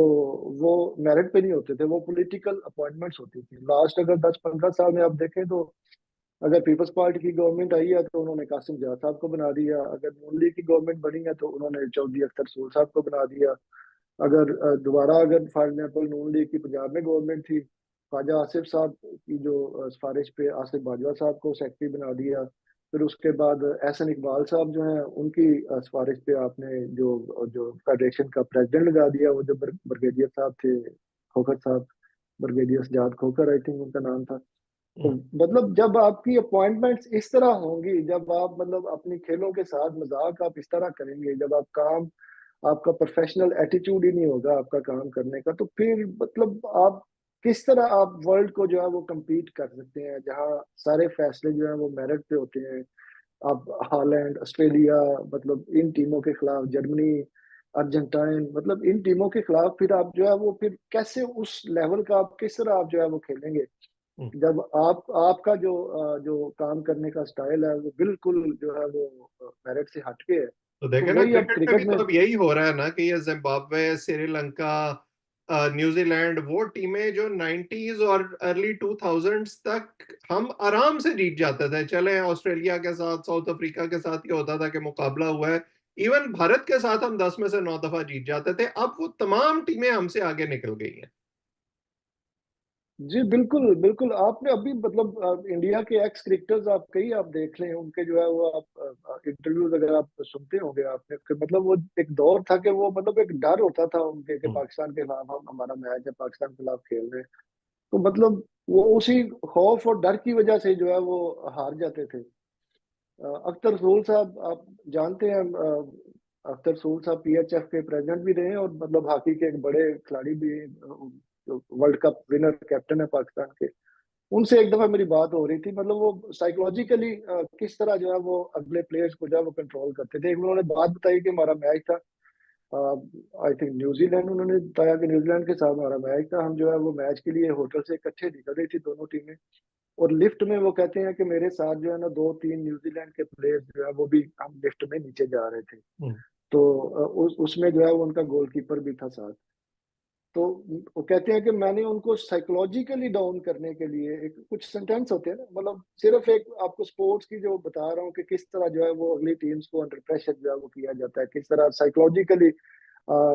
वो मेरिट पे नहीं होते थे, वो पॉलिटिकल अपॉइंटमेंट्स होती थी। लास्ट अगर 10 15 साल में आप देखें तो, अगर पीपल्स पार्टी की गवर्नमेंट आई है तो उन्होंने कासिम जाद साहब को बना दिया, अगर नून लीग की गवर्नमेंट बनी है तो उन्होंने चौधरी अख्तर सूल साहब को बना दिया, अगर दोबारा अगर फॉर एग्जाम्पल नून लीग की पंजाब में गवर्नमेंट थी, ख्वाजा आसिफ साहब की जो सिफारिश पे आसिफ बाजवा साहब को सेक्रेटरी बना दिया। फिर उसके बाद एहसन इकबाल साहब जो हैं उनकी सिफारिश पे आपने जो जो फेडरेशन का प्रेसिडेंट लगा दिया, वो जो ब्रिगेडियर साहब थे, खोखर साहब, brigadier Sajjad Khokhar I think उनका नाम था। तो मतलब जब आपकी अपॉइंटमेंट्स इस तरह होंगी, जब आप मतलब अपनी खेलों के साथ मजाक आप इस तरह करेंगे, जब आप काम, आपका प्रोफेशनल एटीट्यूड ही नहीं होगा आपका काम करने का, तो फिर मतलब आप किस तरह आप वर्ल्ड को जो है वो compete कर सकते हैं, जहाँ सारे फैसले जो है वो मेरिट पे होते हैं। आप हॉलैंड, ऑस्ट्रेलिया, मतलब इन टीमों के खिलाफ, जर्मनी, अर्जेंटाइन, मतलब इन टीमों के खिलाफ फिर आप जो है वो फिर कैसे उस लेवल का आप किस तरह आप जो है वो खेलेंगे, जब आप आपका जो काम करने का स्टाइल है वो बिल्कुल जो है वो मेरिट से हटके है। तो तो देखे ना, वही अब क्रिकेट में भी क्रिकेट में। तो अब यही हो रहा है ना कि ये जिम्बाब्वे, श्रीलंका, न्यूजीलैंड, वो टीमें जो 90s और अर्ली 2000s तक हम आराम से जीत जाते थे। चले ऑस्ट्रेलिया के साथ, साउथ अफ्रीका के साथ ये होता था कि मुकाबला हुआ है, इवन भारत के साथ हम 10 में से 9 दफा जीत जाते थे। अब वो तमाम टीमें हमसे आगे निकल गई हैं। जी बिल्कुल बिल्कुल, आपने अभी मतलब इंडिया के एक्स क्रिकेटर्स आप कई आप देख लें, उनके जो है वो आप इंटरव्यूज अगर आप सुनते होंगे आपने, कि मतलब वो एक दौर था कि वो मतलब एक डर होता था उनके कि हम्म, पाकिस्तान के खिलाफ हम, हमारा मैच है, पाकिस्तान के खिलाफ खेल रहे हैं। तो मतलब वो उसी खौफ और डर की वजह से जो है वो हार जाते थे। अख्तर रसूल साहब आप जानते हैं, अख्तर रसूल साहब पीएचएफ के प्रेसिडेंट भी रहे हैं और मतलब हॉकी के एक बड़े खिलाड़ी भी हैं, जो वर्ल्ड कप विनर कैप्टन है पाकिस्तान के। उनसे एक दफा मेरी बात हो रही थी, मतलब वो साइकोलॉजिकली किस तरह जो है वो अगले प्लेयर्स को जो है वो कंट्रोल करते थे। उन्होंने बात बताई कि हमारा मैच था, आई थिंक न्यूजीलैंड, उन्होंने बताया कि न्यूजीलैंड के साथ हमारा मैच था, हम जो है वो मैच के लिए होटल से इकट्ठे निकल रही थी दोनों टीमें, और लिफ्ट में वो कहते हैं कि मेरे साथ जो है ना दो तीन न्यूजीलैंड के प्लेयर्स जो है वो भी, हम लिफ्ट में नीचे जा रहे थे। हम्म, तो उसमें जो है वो उनका गोलकीपर भी था साथ। तो वो कहते हैं कि मैंने उनको साइकोलॉजिकली डाउन करने के लिए, एक कुछ सेंटेंस होते हैं ना, मतलब सिर्फ एक आपको स्पोर्ट्स की जो बता रहा हूँ कि किस तरह जो है वो अगली टीम्स को अंडर प्रेशर जो है वो किया जाता है, किस तरह साइकोलॉजिकली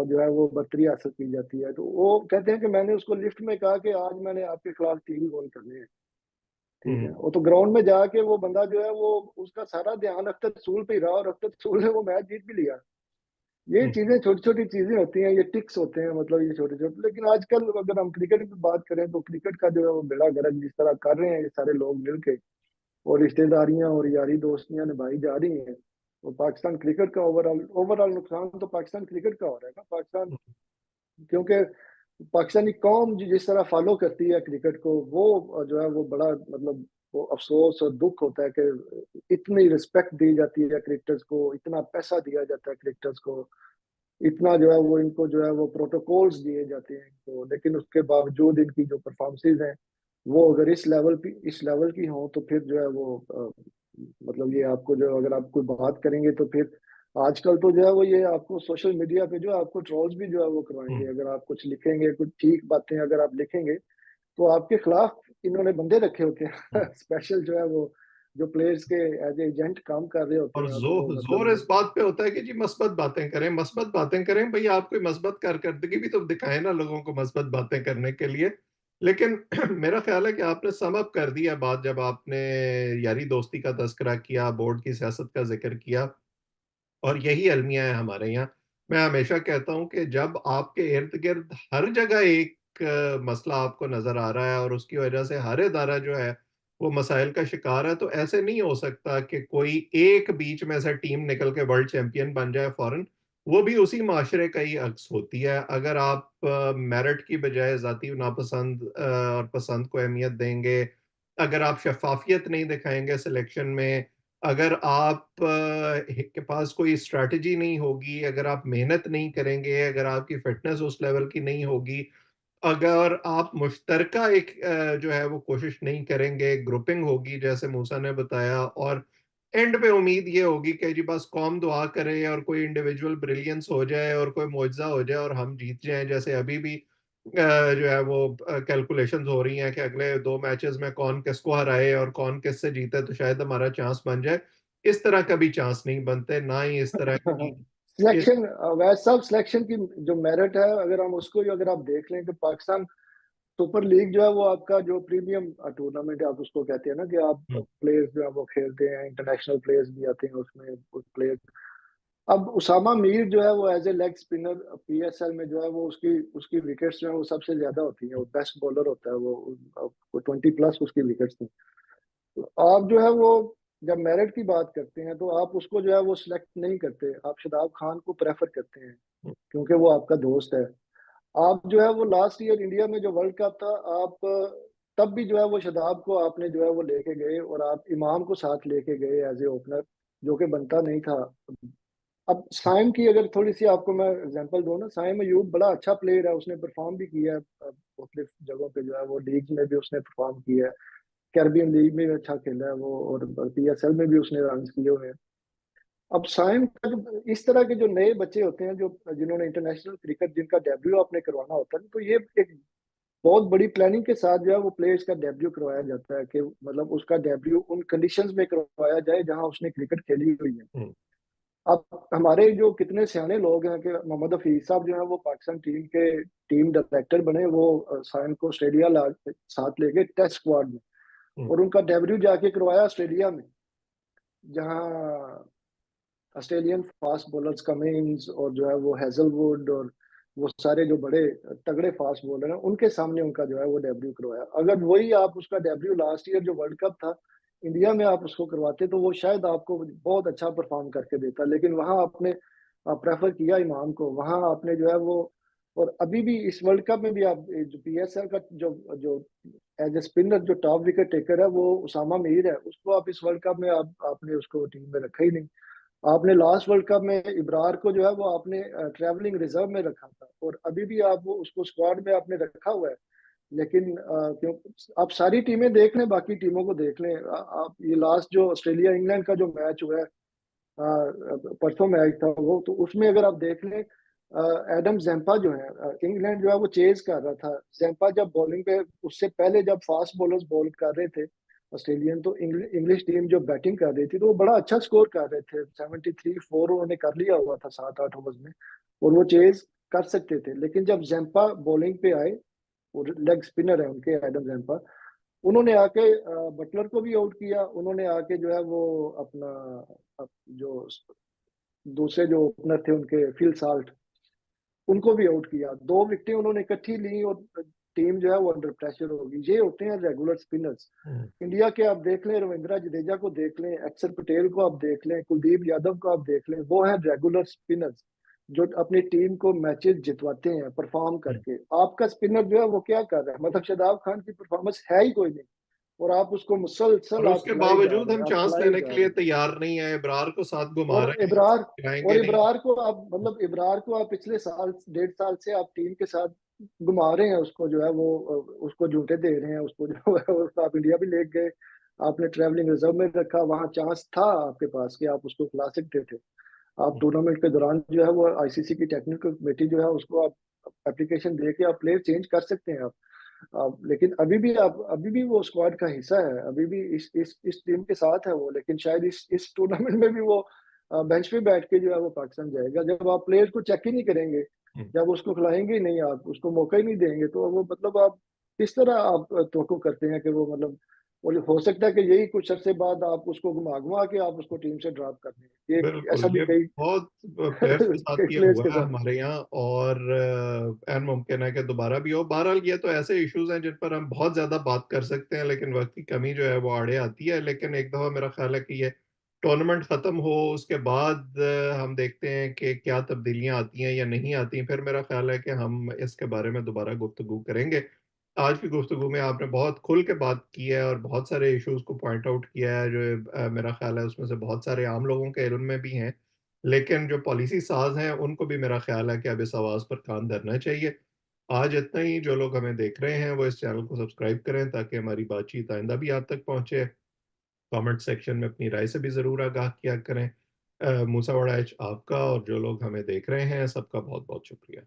जो है वो बढ़तरी हासिल की जाती है। तो वो कहते हैं कि मैंने उसको लिफ्ट में कहा कि आज मैंने आपके खिलाफ 3 गोल करने हैं। ठीक है, हम्म, वो तो ग्राउंड में जाके वो बंदा जो है वो, उसका सारा ध्यान अख्तर रसूल पे ही रहा, और अख्तर रसूल ने वो मैच जीत भी लिया। ये हम्म, चीजें छोटी छोटी चीजें होती हैं, ये टिक्स होते हैं, मतलब ये छोटे छोटे। लेकिन आजकल अगर हम क्रिकेट की बात करें तो क्रिकेट का जो है वो बेड़ा गर्क जिस तरह कर रहे हैं ये सारे लोग मिलके, और रिश्तेदारियां और यारी दोस्तियां निभाई जा रही हैं, तो पाकिस्तान क्रिकेट का ओवरऑल ओवरऑल नुकसान तो पाकिस्तान क्रिकेट का हो रहा है ना। पाकिस्तान, क्योंकि पाकिस्तानी कौम जिस तरह फॉलो करती है क्रिकेट को, वो जो है वो बड़ा मतलब वो अफसोस और दुख होता है कि इतनी रिस्पेक्ट दी जाती है क्रिकेटर्स को, इतना पैसा दिया जाता है क्रिकेटर्स को, इतना जो है वो इनको जो है वो प्रोटोकॉल्स दिए जाते हैं इनको, लेकिन उसके बावजूद इनकी जो परफॉर्मेंसेज हैं वो अगर इस लेवल की हों, तो फिर जो है वो मतलब ये आपको जो, अगर आप कोई बात करेंगे तो फिर आजकल तो जो है वो ये आपको सोशल मीडिया पे जो है आपको ट्रोल्स भी जो है वो करवाएंगे, हम्म, अगर आप कुछ लिखेंगे, कुछ ठीक बातें अगर आप लिखेंगे, तो आपके खिलाफ इन्होंने बंदे रखे होते हैं हम्म। स्पेशल जो है वो, जो प्लेयर्स के एज एजेंट काम कर रहे होते और हैं, तो जोर इस मतलब। बात पे होता है कि जी मस्बत बातें करें, मस्बत बातें करें। भाई आप कोई मस्बत कारकर्दगी भी तो दिखाएं ना लोगों को मस्बत बातें करने के लिए। लेकिन मेरा ख्याल है कि आपने सम अप कर दिया बात, जब आपने यारी दोस्ती का तस्करा किया, बोर्ड की सियासत का जिक्र किया, और यही अलमिया है हमारे यहाँ। मैं हमेशा कहता हूं कि जब आपके इर्द गिर्द हर जगह एक मसला आपको नजर आ रहा है और उसकी वजह से हर इदारा जो है वो मसाइल का शिकार है, तो ऐसे नहीं हो सकता कि कोई एक बीच में से टीम निकल के वर्ल्ड चैंपियन बन जाए फौरन। वो भी उसी माशरे का ही अक्स होती है। अगर आप मेरिट की बजाय जाती नापसंद और पसंद को अहमियत देंगे, अगर आप शफाफियत नहीं दिखाएंगे सिलेक्शन में, अगर आप के पास कोई स्ट्रैटेजी नहीं होगी, अगर आप मेहनत नहीं करेंगे, अगर आपकी फिटनेस उस लेवल की नहीं होगी, अगर आप मुश्तरका एक जो है वो कोशिश नहीं करेंगे, ग्रुपिंग होगी जैसे मूसा ने बताया, और एंड पे उम्मीद ये होगी कि जी बस कौम दुआ करे और कोई इंडिविजुअल ब्रिलियंस हो जाए और कोई मुआजिजा हो जाए और हम जीत जाएं, जैसे अभी भी जो है वो कैलकुलेशंस हो रही हैं कि अगले 2 मैचेस में कौन किसको हराए और कौन किससे जीते तो शायद हमारा चांस बन जाए। इस तरह कभी चांस नहीं बनते, ना ही इस तरह की इस। सिलेक्शन, वैसे सब सिलेक्शन की जो मेरिट है, अगर हम उसको ही अगर आप देख लें कि पाकिस्तान सुपर लीग जो है वो आपका जो प्रीमियम टूर्नामेंट है, आप उसको कहते हैं ना, कि आप हुँ, प्लेयर्स जो है वो खेलते हैं, इंटरनेशनल प्लेयर्स भी आते हैं उसमें, प्लेयर। अब उसामा मीर जो है वो as a leg spinner PSL में जो है वो उसकी उसकी विकेट्स जो है वो सबसे ज्यादा होती हैं, वो बेस्ट बॉलर होता है वो 20+ उसकी विकेट्स थी। तो आप जो है वो जब मेरिट की बात करते हैं तो आप उसको जो है वो सिलेक्ट नहीं करते, आप शादाब खान को प्रेफर करते हैं, हुँ, क्योंकि वो आपका दोस्त है। आप जो है वो लास्ट ईयर इंडिया में जो वर्ल्ड कप था, आप तब भी जो है वो शादाब को आपने जो है वो लेके गए, और आप इमाम को साथ लेके गए एज ए ओपनर, जो कि बनता नहीं था। अब साइम की अगर थोड़ी सी आपको मैं एग्जांपल दूं ना, साइम अयूब बड़ा अच्छा प्लेयर है, उसने परफॉर्म भी किया है मुख्तलिफ जगहों पे जो है वो लीग में भी उसने परफॉर्म किया है, कैरिबियन लीग में भी अच्छा खेला है वो, और पीएसएल में भी उसने रन किए हुए हैं। अब साइम का इस तरह के जो नए बच्चे होते हैं, जो जिन्होंने इंटरनेशनल क्रिकेट जिनका डेब्यू आपने करवाना होता है, तो ये एक बहुत बड़ी प्लानिंग के साथ जो है वो प्लेयर्स का डेब्यू करवाया जाता है, कि मतलब उसका डेब्यू उन कंडीशंस में करवाया जाए जहां उसने क्रिकेट खेली हुई है। हुँ, अब हमारे जो कितने सियाने लोग हैं, कि मोहम्मद हफीज साहब जो है वो पाकिस्तान टीम के टीम डायरेक्टर बने, वो साइम को ऑस्ट्रेलिया साथ लेके टेस्ट स्क्वाड में, हुँ, और उनका डेब्यू जाके करवाया ऑस्ट्रेलिया में, जहां ऑस्ट्रेलियन फास्ट बॉलर्स कमिंस और जो है वो हेजलवुड और वो सारे जो बड़े तगड़े फास्ट बॉलर हैं, उनके सामने उनका जो है वो डेब्यू करवाया। अगर वही आप उसका डेब्यू लास्ट ईयर जो वर्ल्ड कप था इंडिया में आप उसको करवाते, तो वो शायद आपको बहुत अच्छा परफॉर्म करके देता, लेकिन वहां आपने प्रेफर किया इमाम को, वहां आपने जो है वो। और अभी भी इस वर्ल्ड कप में भी आप जो पीएसएल का जो जो एज ए स्पिनर जो टॉप विकेट टेकर है वो उसामा मीर है, उसको आप इस वर्ल्ड कप में आपने उसको टीम में रखा ही नहीं। आपने लास्ट वर्ल्ड कप में इब्रार को जो है वो आपने ट्रैवलिंग रिजर्व में रखा था, और अभी भी आप वो उसको स्क्वाड में आपने रखा हुआ है। लेकिन क्यों, आप सारी टीमें देख लें, बाकी टीमों को देख लें, आप ये लास्ट जो ऑस्ट्रेलिया इंग्लैंड का जो मैच हुआ है, परसों मैच था वो, तो उसमें अगर आप देख लें, एडम जैम्पा जो है, इंग्लैंड जो है वो चेज कर रहा था, जैम्पा जब बॉलिंग पे, उससे पहले जब फास्ट बॉलर्स बॉल कर रहे थे ऑस्ट्रेलियन, तो इंग्लिश टीम जो बैटिंग कर रही थी तो वो बड़ा अच्छा स्कोर कर रहे थे, 73 4 उन्होंने कर लिया हुआ था 7 8 ओवर्स में, और वो चेज कर सकते थे। लेकिन जब जैम्पा बॉलिंग पे आए, वो लेग स्पिनर है उनके एडम जैम्पा, उन्होंने आके बटलर को भी आउट किया, उन्होंने आके जो है वो अपना जो दूसरे जो ओपनर थे उनके फिल साल्ट, उनको भी आउट किया, 2 विकेटें उन्होंने इकट्ठी ली, और टीम जो है वो अंडर प्रेशर होगी। ये होते हैं रेगुलर स्पिनर्स। हुँ, इंडिया के आप देख लें, रविंद्रा जडेजा को देख लें, अक्षर पटेल को आप देख लें, कुलदीप यादव को आप देख लें, वो है रेगुलर स्पिनर्स जो अपनी टीम को मैचेस जितवाते हैं परफॉर्म हुँ। करके। आपका स्पिनर जो है वो क्या कर रहा है, मतलब शादाब खान की परफॉर्मेंस है ही कोई नहीं, और आप उसको मुसलसल और आप उसके खिलाए जा बावजूद रहे हम हैं, आप चांस खिलाए लेने के जा लिए रहे हैं। तैयार नहीं है, इब्रार को साथ घुमा और रहे हैं, इब्रार खिलाएँगे और नहीं। इब्रार को आप, मतलब इब्रार को आप पिछले साल 1.5 साल से आप टीम के साथ घुमा रहे हैं, उसको जो है वो उसको झूठे दे रहे हैं, उसको जो है उसको आप इंडिया भी ले गए, आपने ट्रैवलिंग रिजर्व में रखा, वहां चांस था आपके पास कि आप उसको खिला सकते थे। आप हुँ, टूर्नामेंट के दौरान जो है वो आईसीसी की टेक्निकल कमेटी जो है उसको आप एप्लीकेशन दे के आप प्लेयर चेंज कर सकते हैं लेकिन अभी भी वो स्क्वाड का हिस्सा है, अभी भी इस टीम के साथ है वो, लेकिन शायद इस टूर्नामेंट में भी वो बेंच पे बैठ के जो है वो पाकिस्तान जाएगा, जब आप प्लेयर को चेक ही नहीं करेंगे, हुँ। जब उसको खिलाएंगे ही नहीं, आप उसको मौका ही नहीं देंगे, तो वो मतलब आप किस तरह आप तो करते हैं कि वो मतलब, और हो सकता है कि यही कुछ अरसे बाद आप उसको घुमा घुमा के आप उसको टीम से ड्रॉप कर दें, ये बिल्कुल, ऐसा भी ये कई बहुत प्लेयर्स के साथ कई ये प्लेयर्स हुआ के है साथ। हमारे यहाँ, और ऐन मुमकिन है कि दोबारा भी हो। बहरहाल ये तो ऐसे इश्यूज़ हैं जिन पर हम बहुत ज़्यादा बात कर सकते हैं, लेकिन वक़्त की कमी जो है वो आड़े आती है। लेकिन एक दफ़ा मेरा ख़्याल है कि ये टूर्नामेंट ख़त्म हो, उसके बाद हम देखते हैं कि क्या तब्दीलियाँ आती हैं या नहीं आती। फिर मेरा ख़्याल है कि हम इसके बारे में दोबारा गुफ्तगू करेंगे। आज की गुफ्तगू में आपने बहुत खुल के बात की है और बहुत सारे इश्यूज़ को पॉइंट आउट किया है, जो मेरा ख़्याल है उसमें से बहुत सारे आम लोगों के इल्म में भी हैं। लेकिन जो पॉलिसी साज़ हैं, उनको भी मेरा ख़्याल है कि अब इस आवाज़ पर कान धरना चाहिए। आज इतना ही, जो लोग हमें देख रहे हैं, वो इस चैनल को सब्सक्राइब करें ताकि हमारी बातचीत आइंदा भी आप तक पहुँचे। कमेंट सेक्शन में अपनी राय से भी ज़रूर आगाह किया करें। मूसा वड़ैच आपका और जो लोग हमें देख रहे हैं, सबका बहुत-बहुत शुक्रिया।